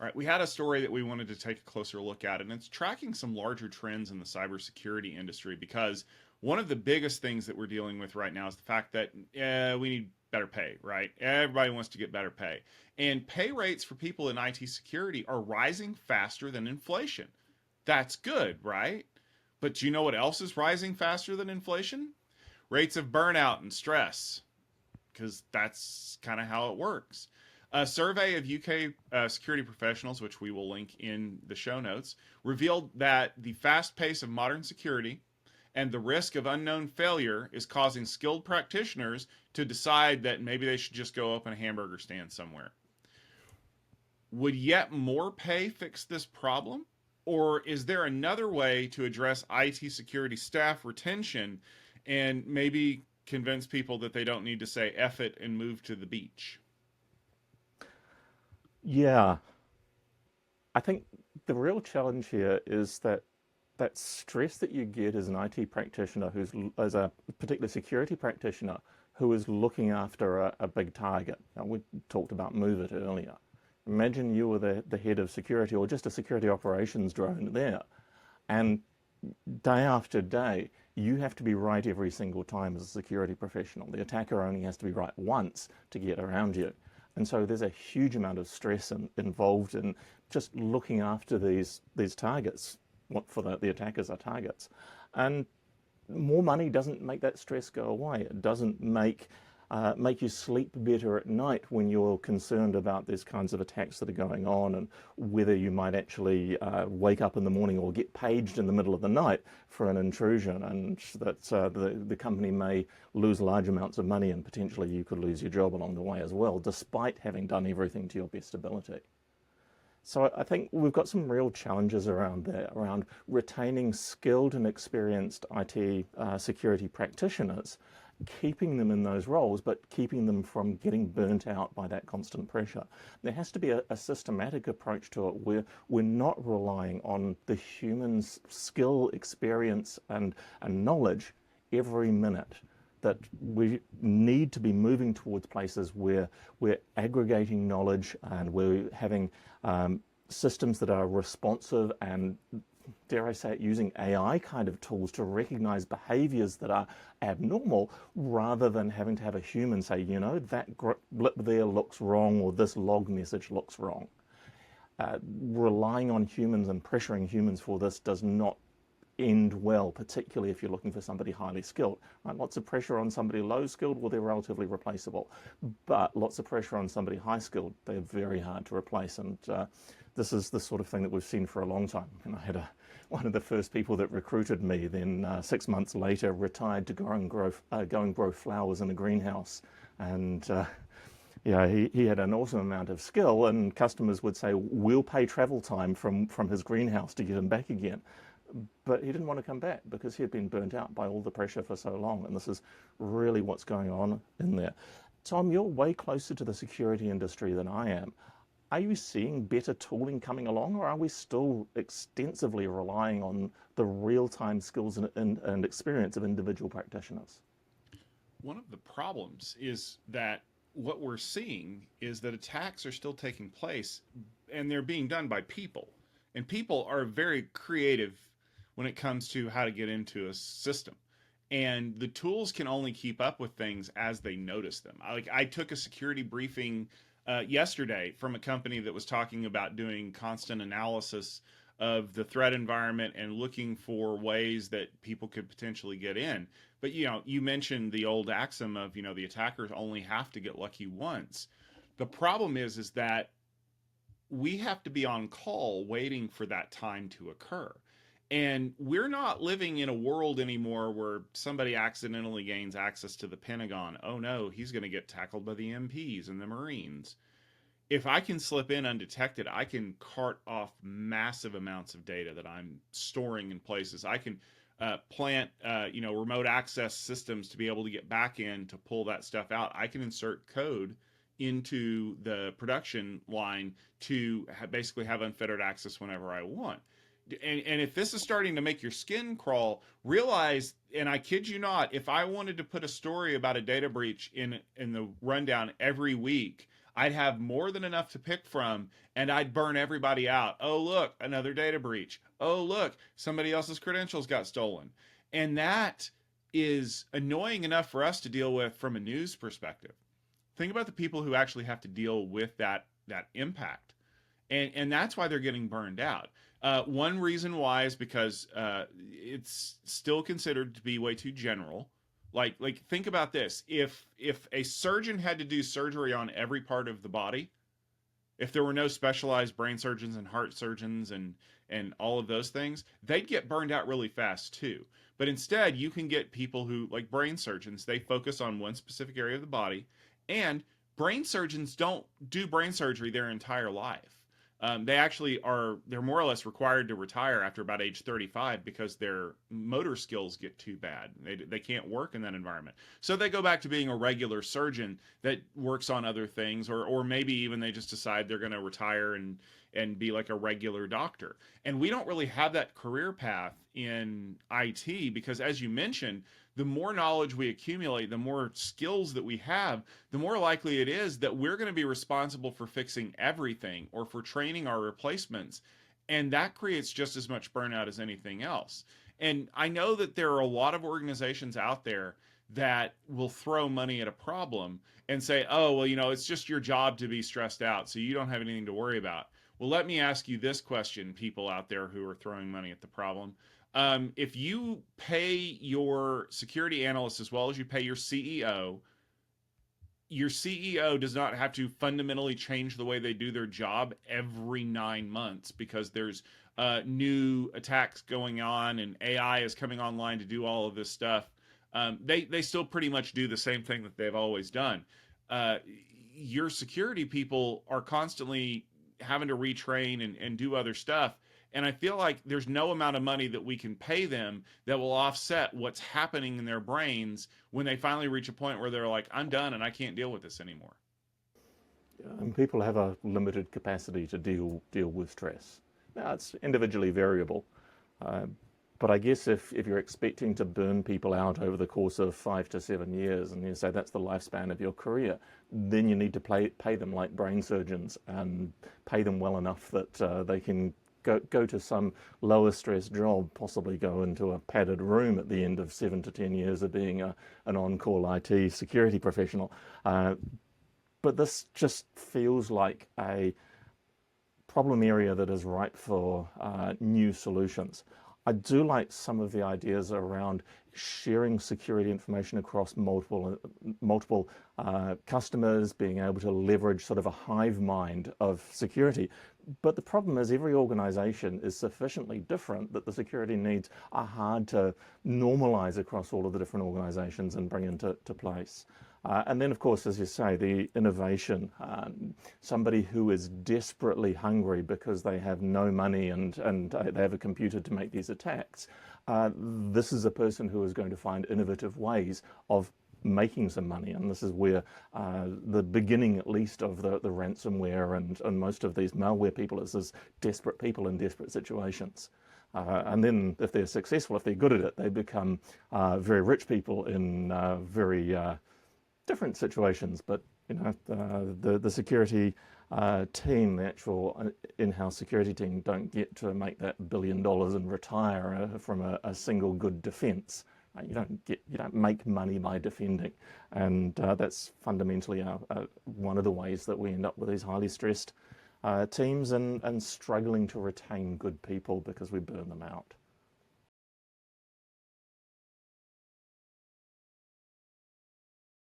All right, we had a story that we wanted to take a closer look at, and it's tracking some larger trends in the cybersecurity industry because one of the biggest things that we're dealing with right now is the fact that we need better pay, right? Everybody wants to get better pay. And pay rates for people in IT security are rising faster than inflation. That's good, right? But do you know what else is rising faster than inflation? Rates of burnout and stress, because that's kind of how it works. A survey of UK security professionals, which we will link in the show notes, revealed that the fast pace of modern security and the risk of unknown failure is causing skilled practitioners to decide that maybe they should just go open a hamburger stand somewhere. Would yet more pay fix this problem? Or is there another way to address IT security staff retention and maybe convince people that they don't need to say F it and move to the beach? Yeah, I think the real challenge here is that that stress that you get as an IT practitioner, as a particular security practitioner, who is looking after a big target. Now, we talked about Move It earlier. Imagine you were the head of security or just a security operations drone there, and day after day, you have to be right every single time as a security professional. The attacker only has to be right once to get around you. And so there's a huge amount of stress involved in just looking after these targets. What for the attackers are targets. And more money doesn't make that stress go away. It doesn't make you sleep better at night when you're concerned about these kinds of attacks that are going on and whether you might actually wake up in the morning or get paged in the middle of the night for an intrusion, and that the company may lose large amounts of money and potentially you could lose your job along the way as well, despite having done everything to your best ability. So I think we've got some real challenges around there, around retaining skilled and experienced IT security practitioners, keeping them in those roles, but keeping them from getting burnt out by that constant pressure. There has to be a systematic approach to it where we're not relying on the human's skill, experience, and knowledge every minute. That we need to be moving towards places where we're aggregating knowledge and we're having systems that are responsive and, dare I say it, using AI kind of tools to recognize behaviors that are abnormal rather than having to have a human say, you know, that blip there looks wrong or this log message looks wrong. Relying on humans and pressuring humans for this does not end well, particularly if you're looking for somebody highly skilled. Right? Lots of pressure on somebody low skilled, well, they're relatively replaceable. But lots of pressure on somebody high skilled, they're very hard to replace. And this is the sort of thing that we've seen for a long time. And I had one of the first people that recruited me, then 6 months later retired to go and grow flowers in a greenhouse. And yeah, he had an awesome amount of skill, and customers would say, we'll pay travel time from his greenhouse to get him back again. But he didn't want to come back because he had been burnt out by all the pressure for so long. And this is really what's going on in there. Tom, you're way closer to the security industry than I am. Are you seeing better tooling coming along, or are we still extensively relying on the real-time skills and experience of individual practitioners? One of the problems is that what we're seeing is that attacks are still taking place and they're being done by people. And people are very creative when it comes to how to get into a system. And the tools can only keep up with things as they notice them. I took a security briefing yesterday from a company that was talking about doing constant analysis of the threat environment and looking for ways that people could potentially get in. But you mentioned the old axiom of the attackers only have to get lucky once. The problem is that we have to be on call waiting for that time to occur. And we're not living in a world anymore where somebody accidentally gains access to the Pentagon. Oh no, he's going to get tackled by the MPs and the Marines. If I can slip in undetected, I can cart off massive amounts of data that I'm storing in places. I can plant, remote access systems to be able to get back in to pull that stuff out. I can insert code into the production line to basically have unfettered access whenever I want. And if this is starting to make your skin crawl, realize, and I kid you not, if I wanted to put a story about a data breach in the rundown every week, I'd have more than enough to pick from, and I'd burn everybody out. Oh, look, another data breach. Oh, look, somebody else's credentials got stolen. And that is annoying enough for us to deal with from a news perspective. Think about the people who actually have to deal with that impact, and that's why they're getting burned out. One reason why is because it's still considered to be way too general. Like think about this: if a surgeon had to do surgery on every part of the body, if there were no specialized brain surgeons and heart surgeons and all of those things, they'd get burned out really fast too. But instead, you can get people who, like brain surgeons, they focus on one specific area of the body, and brain surgeons don't do brain surgery their entire life. They actually they're more or less required to retire after about age 35 because their motor skills get too bad. They can't work in that environment. So they go back to being a regular surgeon that works on other things, or maybe even they just decide they're going to retire and be like a regular doctor. And we don't really have that career path in IT because, as you mentioned, the more knowledge we accumulate, the more skills that we have, the more likely it is that we're going to be responsible for fixing everything or for training our replacements. And that creates just as much burnout as anything else. And I know that there are a lot of organizations out there that will throw money at a problem and say, oh, well, it's just your job to be stressed out, so you don't have anything to worry about. Well, let me ask you this question, people out there who are throwing money at the problem. If you pay your security analyst as well as you pay your CEO does not have to fundamentally change the way they do their job every 9 months because there's new attacks going on and AI is coming online to do all of this stuff. They still pretty much do the same thing that they've always done. Uh, your security people are constantly having to retrain and do other stuff. And I feel like there's no amount of money that we can pay them that will offset what's happening in their brains when they finally reach a point where they're like, I'm done and I can't deal with this anymore. And people have a limited capacity to deal with stress. Now, it's individually variable, uh, but I guess if you're expecting to burn people out over the course of 5 to 7 years, and you say that's the lifespan of your career, then you need to pay them like brain surgeons and pay them well enough that they can go to some lower stress job, possibly go into a padded room at the end of 7 to 10 years of being an on-call IT security professional. But this just feels like a problem area that is ripe for new solutions. I do like some of the ideas around sharing security information across multiple customers, being able to leverage sort of a hive mind of security. But the problem is every organization is sufficiently different that the security needs are hard to normalize across all of the different organizations and bring into place. And then, of course, as you say, the innovation. Somebody who is desperately hungry because they have no money and they have a computer to make these attacks. This is a person who is going to find innovative ways of making some money. And this is where the beginning, at least, of the ransomware and most of these malware people is desperate people in desperate situations. And then if they're successful, if they're good at it, they become very rich people in very different situations. But the security team, the actual in-house security team, don't get to make that $1 billion and retire from a single good defense. You don't make money by defending, and that's fundamentally one of the ways that we end up with these highly stressed teams and struggling to retain good people because we burn them out.